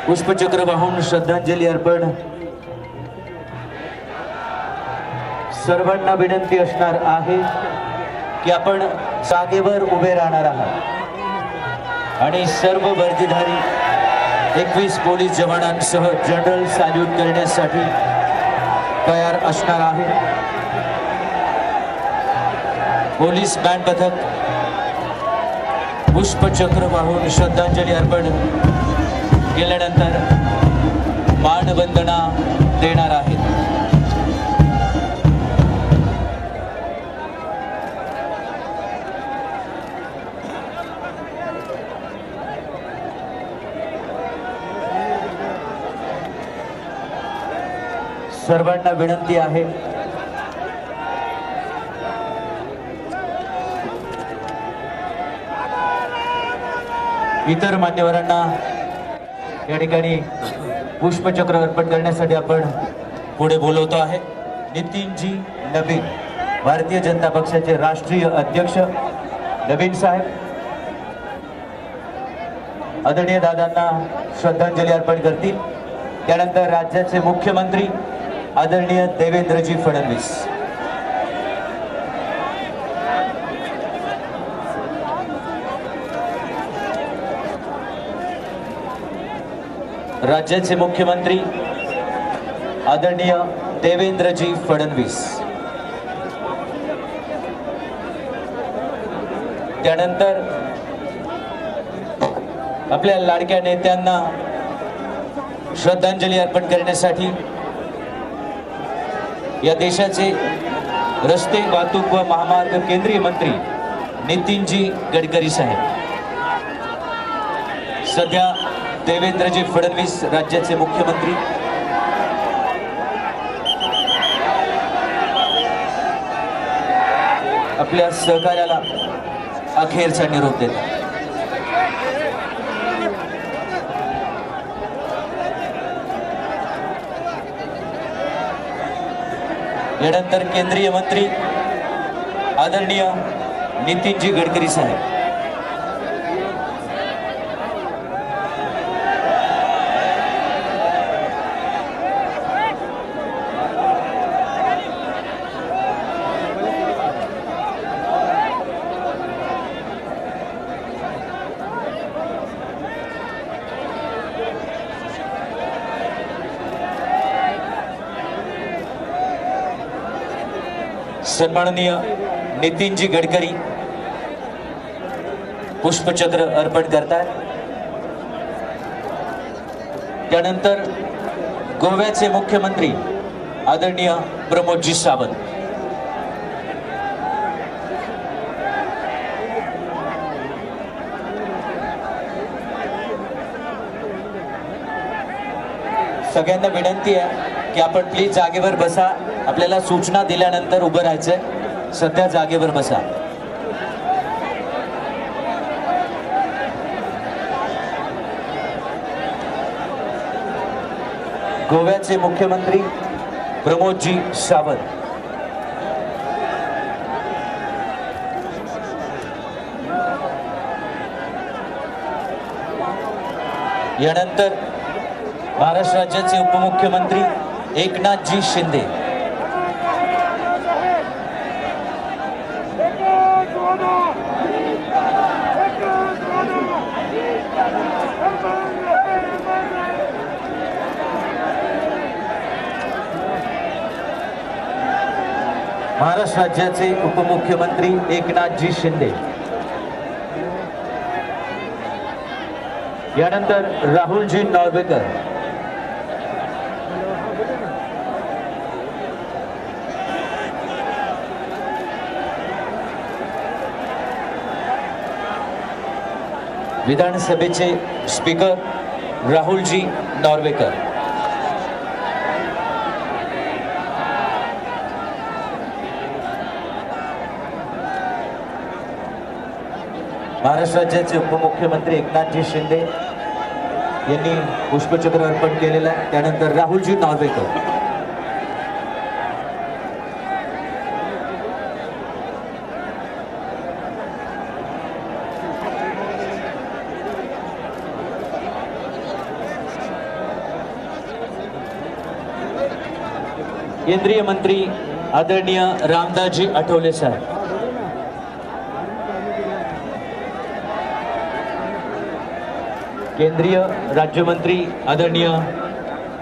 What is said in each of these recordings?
पुष्पचक्र वाहून श्रद्धांजली अर्पण। सर्वांना विनंती असणार आहे की आपण जागेवर उभे राहणार आहात आणि सर्व वर्दीधारी 21 पोलीस जवानांसह जनरल सॅल्यूट करण्यासाठी तयार असणार आहे। पोलीस बँड पथक पुष्पचक्र वाहून श्रद्धांजली अर्पण केल्यानंतर मानवंदना देणार आहेत। सर्वांना विनंती आहे इतर मान्यवरांना या ठिकाणी पुष्पचक्र अर्पण करण्यासाठी आपण पुढे बोलवतो आहे। नितीनजी नवीन, भारतीय जनता पक्षाचे राष्ट्रीय अध्यक्ष नवीन साहेब आदरणीय दादांना श्रद्धांजली अर्पण करतील। त्यानंतर राज्याचे मुख्यमंत्री आदरणीय देवेंद्रजी फडणवीस, राज्याचे मुख्यमंत्री आदरणीय देवेंद्रजी फडणवीस, त्यानंतर आपल्या लाडक्या नेत्यांना श्रद्धांजली अर्पण करण्यासाठी या देशाचे रस्ते वाहतूक व महामार्ग केंद्रीय मंत्री नितीनजी गडकरी साहेब, सध्या देवेंद्रजी फडणवीस राज्याचे मुख्यमंत्री, आपल्या सहकार्याला अखेरचा निरोप देतात। यानंतर केंद्रीय मंत्री आदरणीय नितीनजी गडकरी साहेब, सन्माननीय नितीनजी गडकरी पुष्पचक्र अर्पण करतात। त्यानंतर गोव्याचे मुख्यमंत्री आदरणीय प्रमोदजी सावंत, सगळ्यांना विनंती आहे की आपण प्लीज जागेवर बसा। आपल्याला सूचना दिल्यानंतर उभं राहायचंय, सध्या जागेवर बसा। गोव्याचे मुख्यमंत्री प्रमोदजी सावंत, यानंतर महाराष्ट्र राज्याचे उपमुख्यमंत्री एकनाथजी शिंदे, महाराष्ट्र राज्याचे उपमुख्यमंत्री एकनाथजी शिंदे, यानंतर राहुलजी नॉर्वेकर, विधानसभेचे स्पीकर राहुलजी नॉर्वेकर, महाराष्ट्र राज्याचे उपमुख्यमंत्री एकनाथजी शिंदे यांनी पुष्पचक्र अर्पण केलेलं आहे। त्यानंतर राहुलजी नॉर्वेकर, केंद्रीय मंत्री आदरणीय रामदासजी आठवले साहेब, केंद्रीय राज्यमंत्री आदरणीय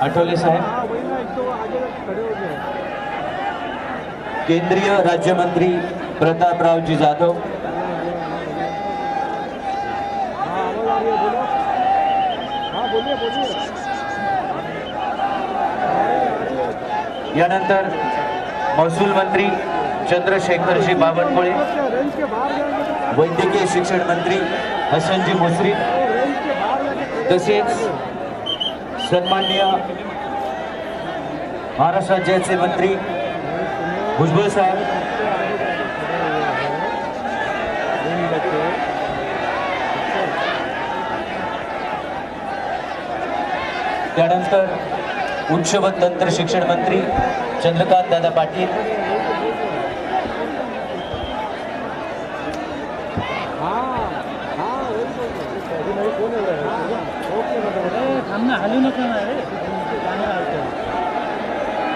आठवले साहेब, केंद्रीय राज्यमंत्री प्रतापरावजी जाधव, यानंतर महसूल मंत्री चंद्रशेखरजी बावनकुळे, वैद्यकीय शिक्षण मंत्री हसनजी मुश्रीफ, तसेच सन्माननीय महाराष्ट्र राज्याचे मंत्री भुजबळ साहेब, त्यानंतर उच्च व तंत्र शिक्षण मंत्री चंद्रकांत दादा पाटील,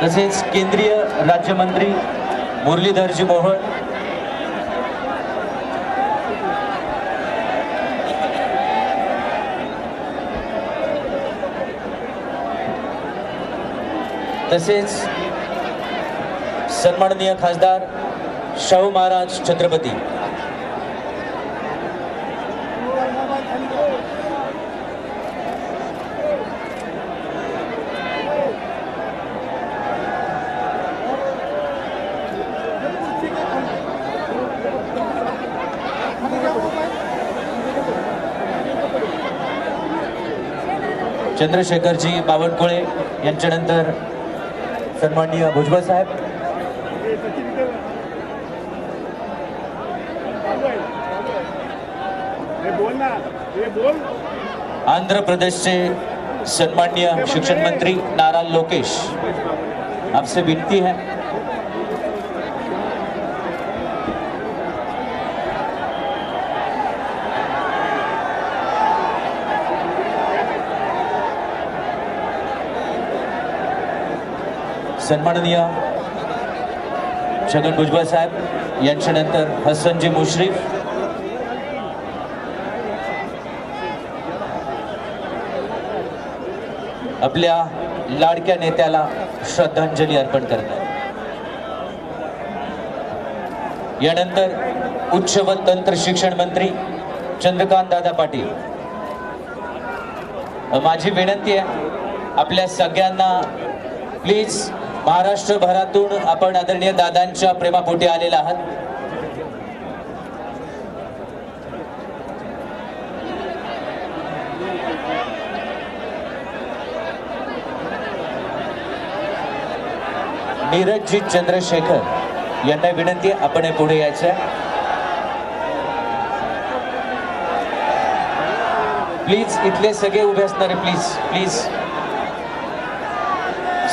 तसेच केंद्रीय राज्यमंत्री मुरलीधरजी मोहोळ, तसेच सन्माननीय खासदार शाहू महाराज छत्रपती, चंद्रशेखरजी बावनकुळे यांच्यानंतर सन्माननीय भुजबळ साहेब, आंध्र प्रदेशचे सन्माननीय शिक्षण मंत्री नारा लोकेश, आपसे विनती है सन्माननीय छगन भुजबळ साहेब यांच्यानंतर हसनजी मुश्रीफ, आपल्या लाडक्या नेत्याला श्रद्धांजली अर्पण करतात. यानंतर उच्च व तंत्र शिक्षण मंत्री चंद्रकांत दादा पाटील. माझी विनंती आहे आपल्या सगळ्यांना, प्लीज महाराष्ट्रभरातून आपण आदरणीय दादांच्या प्रेमापोटी आलेला आहात. नीरजजी चंद्रशेखर यांना विनंती आहे आपण पुढे यायचं आहे. प्लीज इथले सगळे उभे असणारे प्लीज प्लीज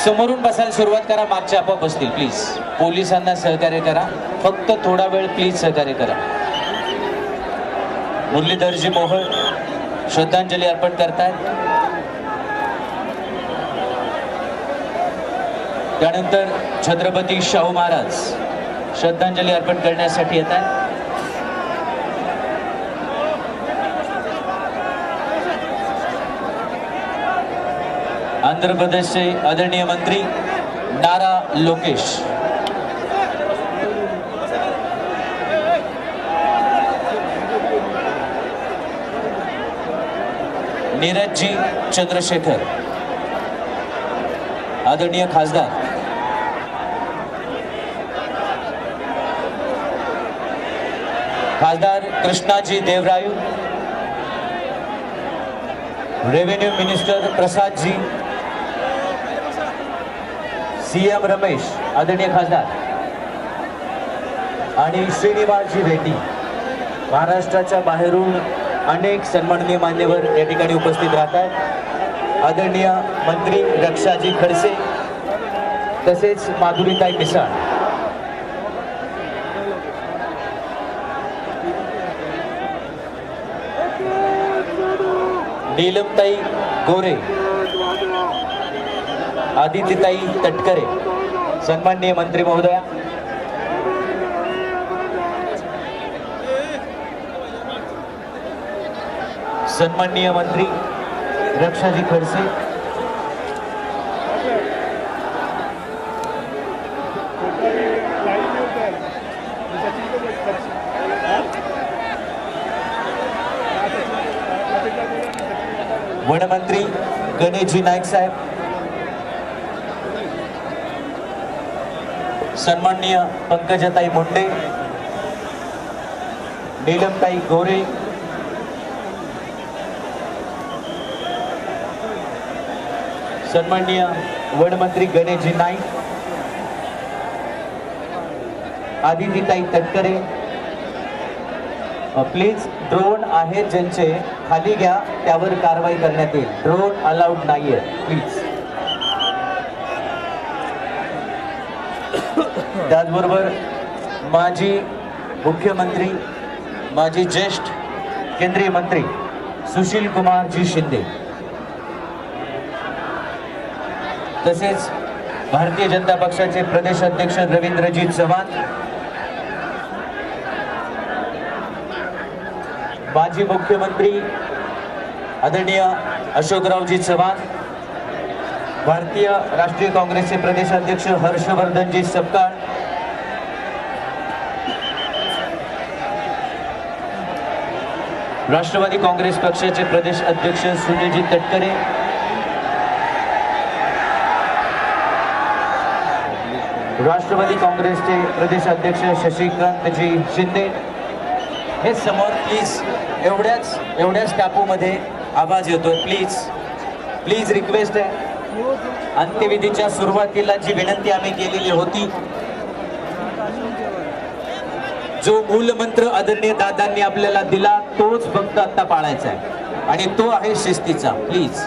समोरून बसायला सुरुवात करा, मागच्या आपोआप बसतील. प्लीज पोलिसांना सहकार्य करा, फक्त थोडा वेळ प्लीज सहकार्य करा. मुरलीधरजी मोहोळ श्रद्धांजली अर्पण करतायत. त्यानंतर छत्रपती शाहू महाराज श्रद्धांजली अर्पण करण्यासाठी येत आहेत. आंध्र प्रदेशचे आदरणीय मंत्री नारा लोकेश, नीरजजी चंद्रशेखर, आदरणीय खासदार Krishnaji देवरायू, revenue minister प्रसादजी, CM Ramesh आदरणीय खासदार आणि श्रीनिवासजी रेड्डी. महाराष्ट्राच्या बाहेरून अनेक सन्माननीय मान्यवर या ठिकाणी उपस्थित राहतात. आदरणीय मंत्री रक्षाजी खडसे, तसेच माधुरीताई मिसाळ, नीलमताई गोरे, आदित्यताई तटकरे, सन्माननीय मंत्री महोदया, सन्माननीय मंत्री रक्षाजी खडसे, वनमंत्री गणेशजी नाईक साहेब, सन्माननीय पंकजाताई मुंडे, नीलमताई गोरे, सन्माननीय वनमंत्री गणेशजी नाईक, आदितीताई तटकरे, प्लीज ड्रोन आहेत ज्यांचे खाली घ्या, त्यावर कारवाई करण्यात येईल. ड्रोन अलाउड नाहीये प्लीज. त्याचबरोबर माजी मुख्यमंत्री, माजी ज्येष्ठ केंद्रीय मंत्री सुशील कुमारजी शिंदे, तसेच भारतीय जनता पक्षाचे प्रदेश अध्यक्ष रवींद्रजी चव्हाण, माजी मुख्यमंत्री आदरणीय अशोकरावजी चव्हाण, भारतीय राष्ट्रीय काँग्रेसचे प्रदेश अध्यक्ष हर्षवर्धनजी सपकाळ, राष्ट्रवादी काँग्रेस पक्षाचे प्रदेश अध्यक्ष सुनीलजी तटकरे, राष्ट्रवादी काँग्रेसचे प्रदेश अध्यक्ष शशिकांतजी शिंदे, हे समोर प्लीज. एवढ्याच टापूमध्ये आवाज येतोय. प्लीज रिक्वेस्ट आहे. अंत्यविधीच्या सुरुवातीला जी विनंती आम्ही केलेली होती, जो मूलमंत्र आदरणीय दादांनी आपल्याला दिला तोच फक्त आता पाळायचा आहे, आणि तो आहे शिस्तीचा. प्लीज.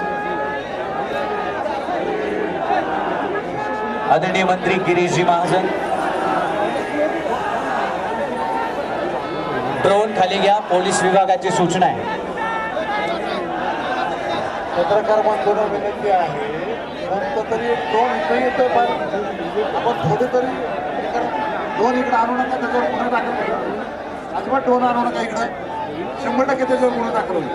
आदरणीय मंत्री गिरीशजी महाजन, ड्रोन खाली घ्या, पोलीस विभागाची सूचना आहे. पत्रकार बांधवांना विनंती आहे, फक्त तरी ड्रोन इथे येतोय, पण आपण थोडे तरी ड्रोन इकडे आणू नका, त्याच्यावर गुन्हा दाखल करा. अजिबात ड्रोन आणू नका इकडे, 100% त्याच्यावर गुन्हा दाखल होईल.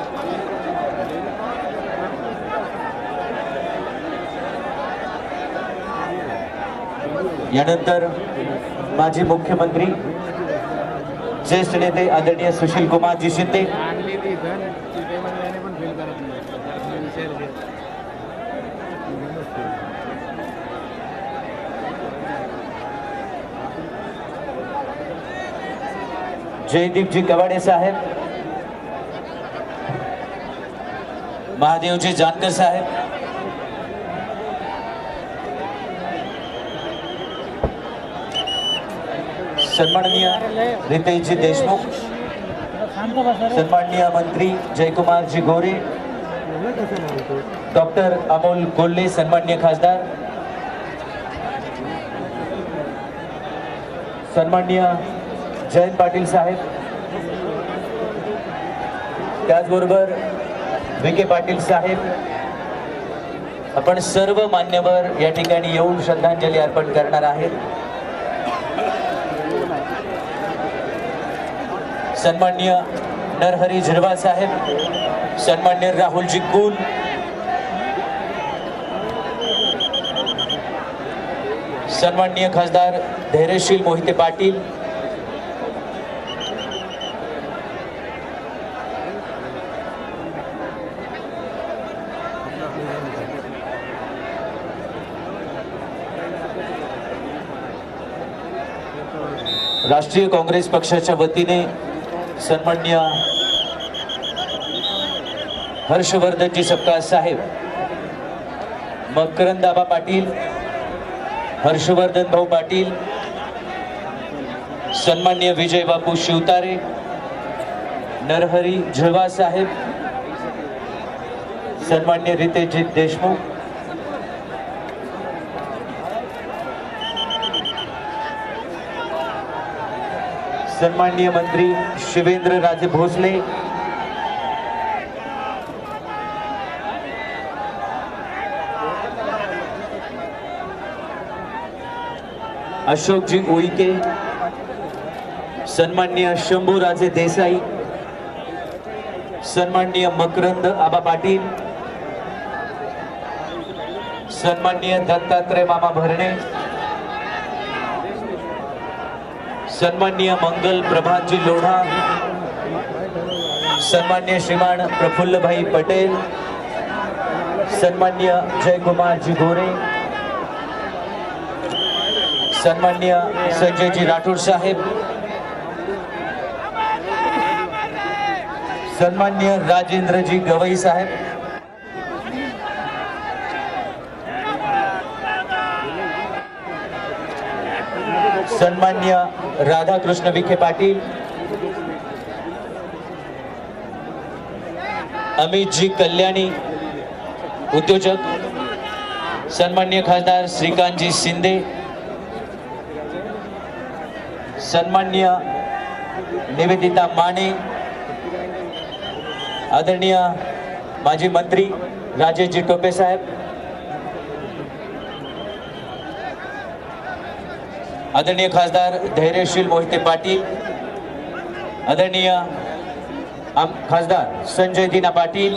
यानंतर माजी मुख्यमंत्री ज्येष्ठ नेते आदरणीय सुशील कुमारजी शिंदे, जयदीपजी कवाडे साहेब, महादेवजी जानकर साहेब, सन्माननीय रितेशजी देशमुख, सन्माननीय मंत्री जयकुमारजी गोरे, डॉक्टर अमोल कोल्हे, सन्माननीय खासदार, सन्माननीय जयंत पाटील साहेब, त्याचबरोबर विखे पाटील साहेब, आपण सर्व मान्यवर या ठिकाणी येऊन श्रद्धांजली अर्पण करणार आहेत. सन्माननीय नरहरी झिरवाळ साहेब, सन्माननीय राहुलजी कुल, सन्माननीय खासदार धैर्यशील मोहिते पाटील, राष्ट्रीय काँग्रेस पक्षाच्या वतीने सन्माननीय हर्षवर्धनजी सपकाळ साहेब, मकरंदाबा पाटील, हर्षवर्धन भाऊ पाटील, सन्माननीय विजय बापू शिवतारे, नरहरी झिरवाळ साहेब, सन्माननीय रितेशजी देशमुख, सन्माननीय मंत्री शिवेंद्र राजे भोसले, अशोकजी उईके, सन्माननीय शंभूराजे देसाई, सन्माननीय मकरंद आबा पाटील, सन्माननीय दत्तात्रय मामा भरणे, सन्माननीय मंगल प्रभातजी लोढा, सन्माननीय श्रीमान प्रफुल्लभाई पटेल, सन्माननीय जयकुमारजी गोरे, सन्माननीय संजयजी राठोड साहेब, सन्माननीय राजेंद्रजी गवई साहेब, सन्माननीय राधाकृष्ण विखे पाटील, अमितजी कल्याणी उद्योजक, सन्माननीय खासदार श्रीकांतजी शिंदे, सन्माननीय निवेदिता माने, आदरणीय माजी मंत्री राजेशजी टोपे साहेब, आदरणीय खासदार धैर्यशील मोहिते पाटील, आदरणीय खासदार संजय दीना पाटील,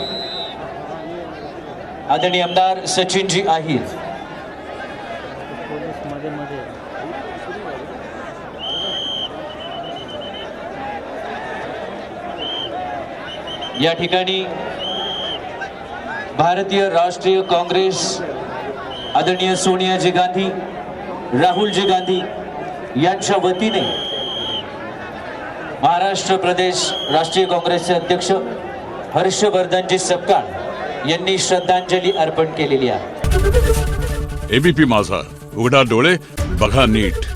आदरणीय आमदार सचिनजी आहिर, या ठिकाणी भारतीय राष्ट्रीय काँग्रेस आदरणीय सोनियाजी गांधी, राहुलजी गांधी यांच्या वतीने महाराष्ट्र प्रदेश राष्ट्रीय काँग्रेसचे अध्यक्ष हर्षवर्धनजी सपकाळ यांनी श्रद्धांजली अर्पण केलेली आहे. एबीपी माझा, उघडा डोळे बघा नीट.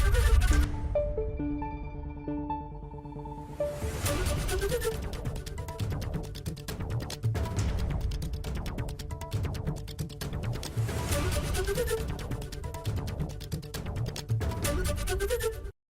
Thank you.